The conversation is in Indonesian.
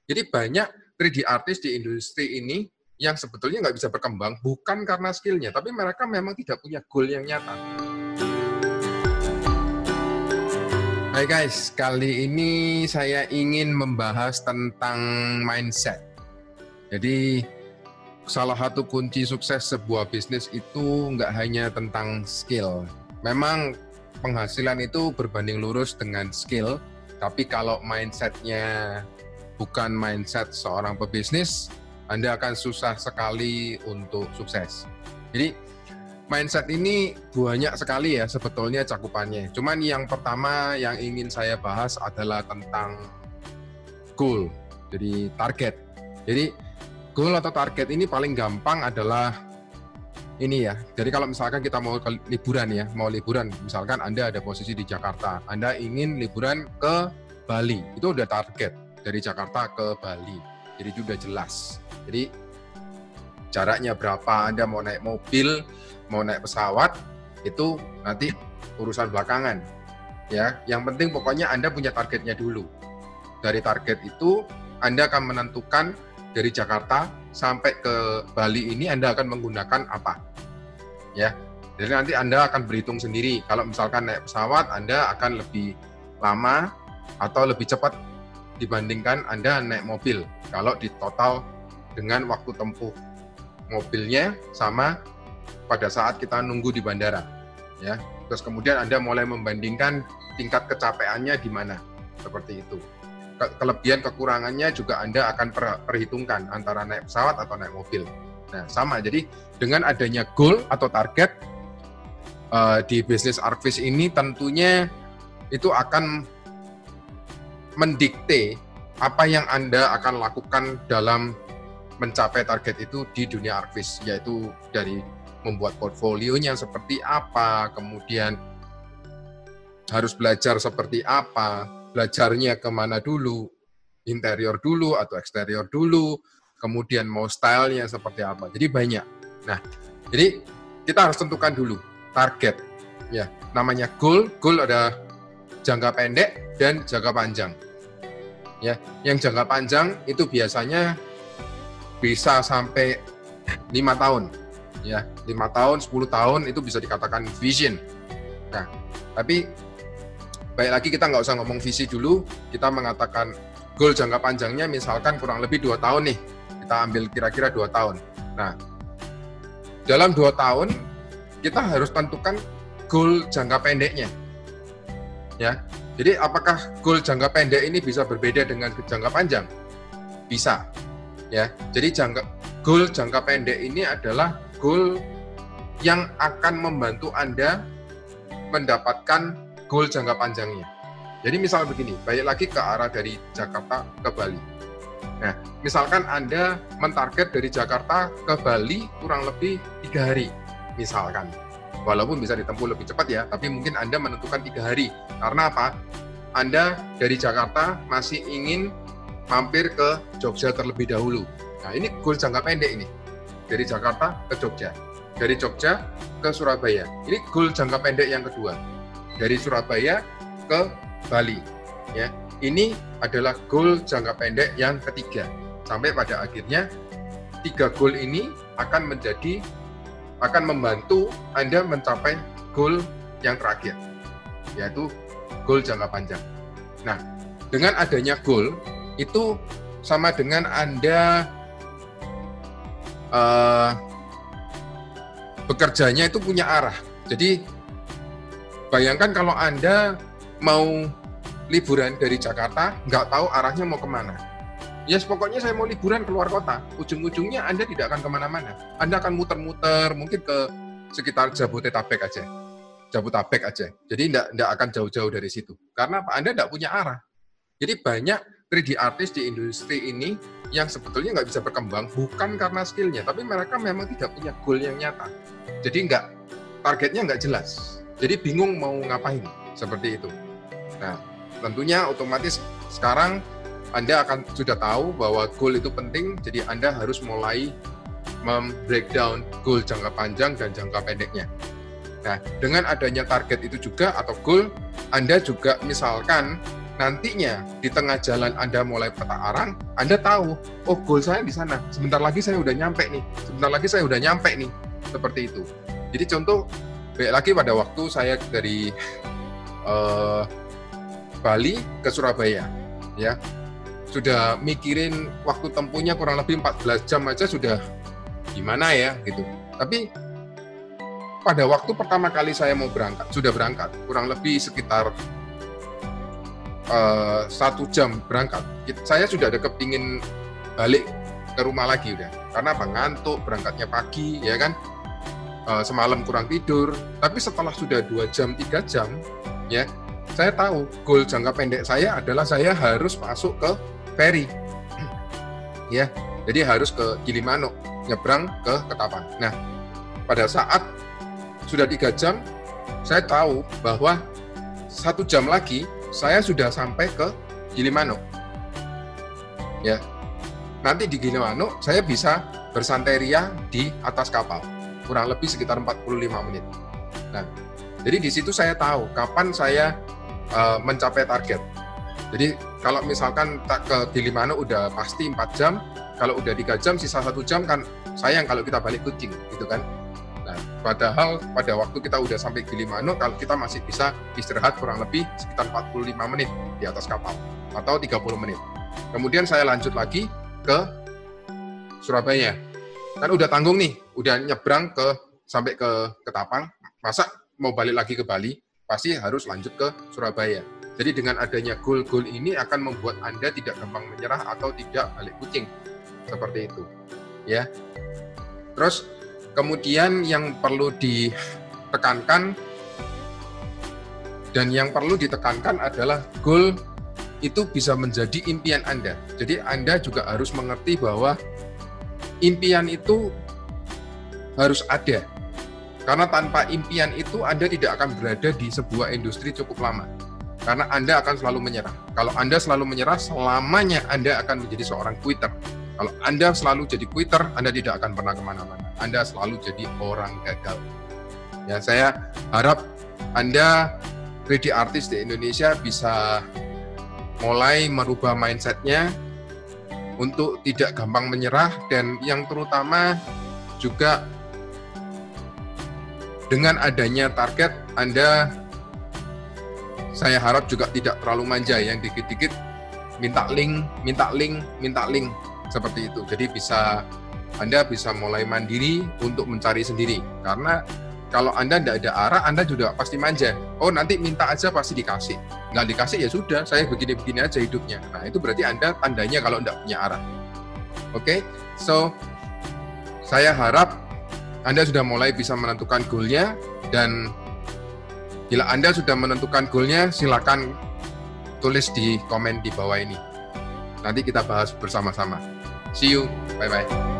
Jadi banyak 3D artist di industri ini yang sebetulnya nggak bisa berkembang bukan karena skillnya, tapi mereka memang tidak punya goal yang nyata. Hai guys, kali ini saya ingin membahas tentang mindset. Jadi salah satu kunci sukses sebuah bisnis itu nggak hanya tentang skill. Memang penghasilan itu berbanding lurus dengan skill, tapi kalau mindsetnya bukan mindset seorang pebisnis, Anda akan susah sekali untuk sukses. Jadi mindset ini banyak sekali ya sebetulnya cakupannya. Cuman yang pertama yang ingin saya bahas adalah tentang goal, jadi target. Jadi goal atau target ini paling gampang adalah ini ya. Jadi kalau misalkan kita mau liburan ya, misalkan Anda ada posisi di Jakarta, Anda ingin liburan ke Bali, itu udah target dari Jakarta ke Bali. Jadi itu udah jelas. Jadi jaraknya berapa, Anda mau naik mobil, mau naik pesawat, itu nanti urusan belakangan. Ya, yang penting pokoknya Anda punya targetnya dulu. Dari target itu Anda akan menentukan dari Jakarta sampai ke Bali ini Anda akan menggunakan apa. Ya. Jadi nanti Anda akan berhitung sendiri. Kalau misalkan naik pesawat, Anda akan lebih lama atau lebih cepat dibandingkan Anda naik mobil. Kalau di total dengan waktu tempuh mobilnya sama pada saat kita nunggu di bandara, ya. Terus kemudian Anda mulai membandingkan tingkat kecapeannya di mana, seperti itu. Kelebihan kekurangannya juga Anda akan perhitungkan antara naik pesawat atau naik mobil. Nah, sama. Jadi dengan adanya goal atau target di bisnis Archviz ini tentunya itu akan mendikte apa yang Anda akan lakukan dalam mencapai target itu di dunia Archviz, yaitu dari membuat portfolionya seperti apa, kemudian harus belajar seperti apa, belajarnya kemana dulu, interior dulu atau eksterior dulu, kemudian mau stylenya seperti apa. Jadi banyak. Nah, jadi kita harus tentukan dulu target. Ya, namanya goal. Goal ada jangka pendek dan jangka panjang. Ya, yang jangka panjang itu biasanya bisa sampai 5 tahun. Ya, 5 tahun, 10 tahun itu bisa dikatakan vision. Nah, tapi baik lagi kita nggak usah ngomong visi dulu, kita mengatakan goal jangka panjangnya misalkan kurang lebih 2 tahun nih, kita ambil kira-kira 2 tahun. Nah, dalam 2 tahun kita harus tentukan goal jangka pendeknya. Ya, jadi apakah goal jangka pendek ini bisa berbeda dengan jangka panjang? Bisa. Ya, jadi goal jangka pendek ini adalah goal yang akan membantu Anda mendapatkan goal jangka panjangnya. Jadi misal begini, balik lagi ke arah dari Jakarta ke Bali. Nah, misalkan Anda mentarget dari Jakarta ke Bali kurang lebih 3 hari, misalkan. Walaupun bisa ditempuh lebih cepat ya, tapi mungkin Anda menentukan 3 hari. Karena apa? Anda dari Jakarta masih ingin mampir ke Jogja terlebih dahulu. Nah, ini goal jangka pendek ini. Dari Jakarta ke Jogja. Dari Jogja ke Surabaya. Ini goal jangka pendek yang kedua. Dari Surabaya ke Bali. Ya, ini adalah goal jangka pendek yang ketiga. Sampai pada akhirnya 3 goal ini akan membantu Anda mencapai goal yang terakhir, yaitu goal jangka panjang. Nah, dengan adanya goal itu sama dengan Anda bekerjanya itu punya arah. Jadi bayangkan kalau Anda mau liburan dari Jakarta, nggak tahu arahnya mau kemana. Ya, pokoknya saya mau liburan keluar kota. Ujung-ujungnya Anda tidak akan kemana-mana. Anda akan muter-muter, mungkin ke sekitar Jabodetabek aja. Jadi nggak akan jauh-jauh dari situ. Karena Anda nggak punya arah. Jadi banyak 3D artist di industri ini yang sebetulnya nggak bisa berkembang bukan karena skillnya, tapi mereka memang tidak punya goal yang nyata. Jadi targetnya nggak jelas. Jadi bingung mau ngapain, seperti itu. Nah, tentunya otomatis sekarang Anda akan sudah tahu bahwa goal itu penting, jadi Anda harus mulai breakdown goal jangka panjang dan jangka pendeknya. Nah, dengan adanya target itu juga atau goal, Anda juga misalkan nantinya di tengah jalan Anda mulai patah arang, Anda tahu, oh goal saya di sana, sebentar lagi saya udah nyampe nih, seperti itu. Jadi contoh, balik lagi pada waktu saya dari Bali ke Surabaya, ya sudah mikirin waktu tempuhnya kurang lebih 14 jam aja sudah gimana ya gitu. Tapi pada waktu pertama kali saya mau sudah berangkat, kurang lebih sekitar 1 jam berangkat, saya sudah ada kepingin balik ke rumah lagi udah. Karena apa? Ngantuk, berangkatnya pagi, ya kan? Semalam kurang tidur. Tapi setelah sudah 2 jam, 3 jam, ya, saya tahu goal jangka pendek saya adalah saya harus masuk ke ferry, ya. Jadi harus ke Gilimanuk, nyebrang ke Ketapang. Nah, pada saat sudah 3 jam, saya tahu bahwa 1 jam lagi saya sudah sampai ke Gilimanuk. Ya, nanti di Gilimanuk saya bisa bersanteria di atas kapal, kurang lebih sekitar 45 menit. Nah, jadi di situ saya tahu kapan saya mencapai target. Jadi kalau misalkan ke Gilimanuk udah pasti 4 jam, kalau udah 3 jam, sisa 1 jam kan sayang kalau kita balik kucing, gitu kan. Nah, padahal pada waktu kita udah sampai Gilimanuk, kalau kita masih bisa istirahat kurang lebih sekitar 45 menit di atas kapal, atau 30 menit. Kemudian saya lanjut lagi ke Surabaya. Kan udah tanggung nih, udah nyebrang sampai ke Ketapang, masa mau balik lagi ke Bali, pasti harus lanjut ke Surabaya. Jadi dengan adanya goal-goal ini akan membuat Anda tidak gampang menyerah atau tidak balik kucing. Seperti itu. Ya. Terus kemudian yang perlu ditekankan dan yang perlu ditekankan adalah goal itu bisa menjadi impian Anda. Jadi Anda juga harus mengerti bahwa impian itu harus ada. Karena tanpa impian itu Anda tidak akan berada di sebuah industri cukup lama. Karena Anda akan selalu menyerah. Kalau Anda selalu menyerah, selamanya Anda akan menjadi seorang quitter. Kalau Anda selalu jadi quitter, Anda tidak akan pernah kemana-mana. Anda selalu jadi orang gagal. Ya, saya harap Anda 3D artist di Indonesia bisa mulai merubah mindset-nya untuk tidak gampang menyerah, dan yang terutama juga dengan adanya target Anda, saya harap juga tidak terlalu manja yang dikit-dikit minta link seperti itu. Jadi Anda bisa mulai mandiri untuk mencari sendiri. Karena kalau Anda tidak ada arah, Anda juga pasti manja. Oh, nanti minta aja pasti dikasih. Nggak dikasih ya sudah, saya begini-begini aja hidupnya. Nah, itu berarti Anda tandanya kalau tidak punya arah. Oke, so saya harap Anda sudah mulai bisa menentukan goalnya, dan bila Anda sudah menentukan goalnya, silakan tulis di komen di bawah ini. Nanti kita bahas bersama-sama. See you, bye-bye.